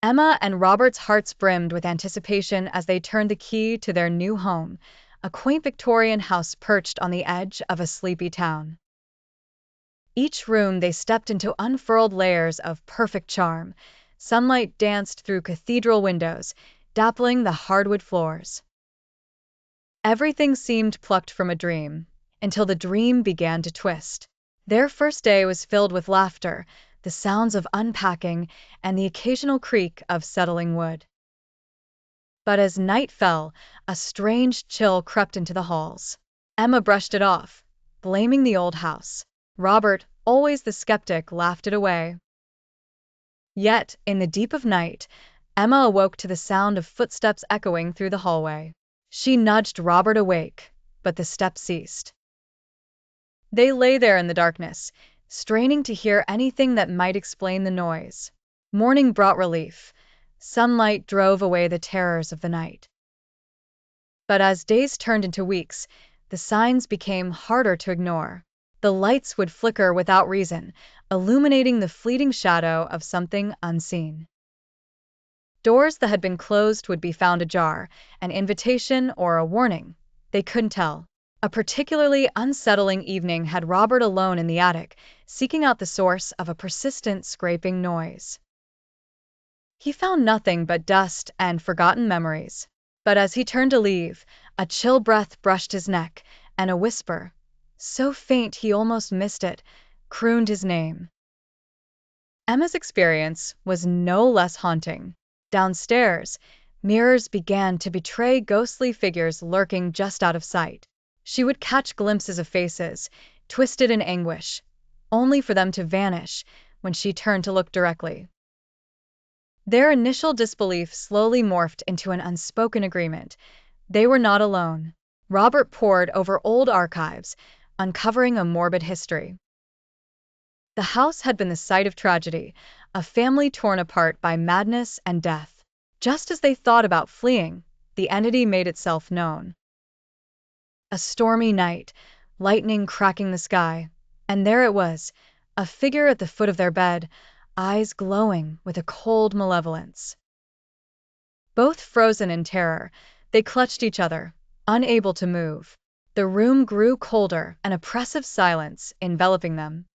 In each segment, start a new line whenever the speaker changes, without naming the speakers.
Emma and Robert's hearts brimmed with anticipation as they turned the key to their new home, a quaint Victorian house perched on the edge of a sleepy town. Each room they stepped into unfurled layers of perfect charm. Sunlight danced through cathedral windows, dappling the hardwood floors. Everything seemed plucked from a dream, until the dream began to twist. Their first day was filled with laughter, the sounds of unpacking, and the occasional creak of settling wood. But as night fell, a strange chill crept into the halls. Emma brushed it off, blaming the old house. Robert, always the skeptic, laughed it away. Yet, in the deep of night, Emma awoke to the sound of footsteps echoing through the hallway. She nudged Robert awake, but the steps ceased. They lay there in the darkness, straining to hear anything that might explain the noise. Morning brought relief. Sunlight drove away the terrors of the night. But as days turned into weeks, the signs became harder to ignore. The lights would flicker without reason, illuminating the fleeting shadow of something unseen. Doors that had been closed would be found ajar, an invitation or a warning. They couldn't tell. A particularly unsettling evening had Robert alone in the attic, seeking out the source of a persistent scraping noise. He found nothing but dust and forgotten memories. But as he turned to leave, a chill breath brushed his neck, and a whisper, so faint he almost missed it, crooned his name. Emma's experience was no less haunting. Downstairs, mirrors began to betray ghostly figures lurking just out of sight. She would catch glimpses of faces, twisted in anguish, only for them to vanish when she turned to look directly. Their initial disbelief slowly morphed into an unspoken agreement. They were not alone. Robert pored over old archives, uncovering a morbid history. The house had been the site of tragedy, a family torn apart by madness and death. Just as they thought about fleeing, the entity made itself known. A stormy night, lightning cracking the sky, and there it was, a figure at the foot of their bed, eyes glowing with a cold malevolence. Both frozen in terror, they clutched each other, unable to move. The room grew colder, an oppressive silence enveloping them.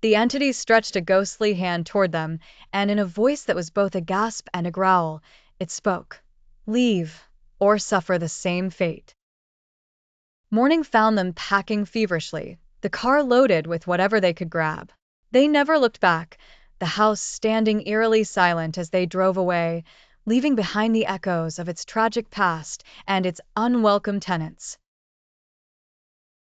The entity stretched a ghostly hand toward them, and in a voice that was both a gasp and a growl, it spoke, "Leave, or suffer the same fate." Morning found them packing feverishly, the car loaded with whatever they could grab. They never looked back, the house standing eerily silent as they drove away, leaving behind the echoes of its tragic past and its unwelcome tenants.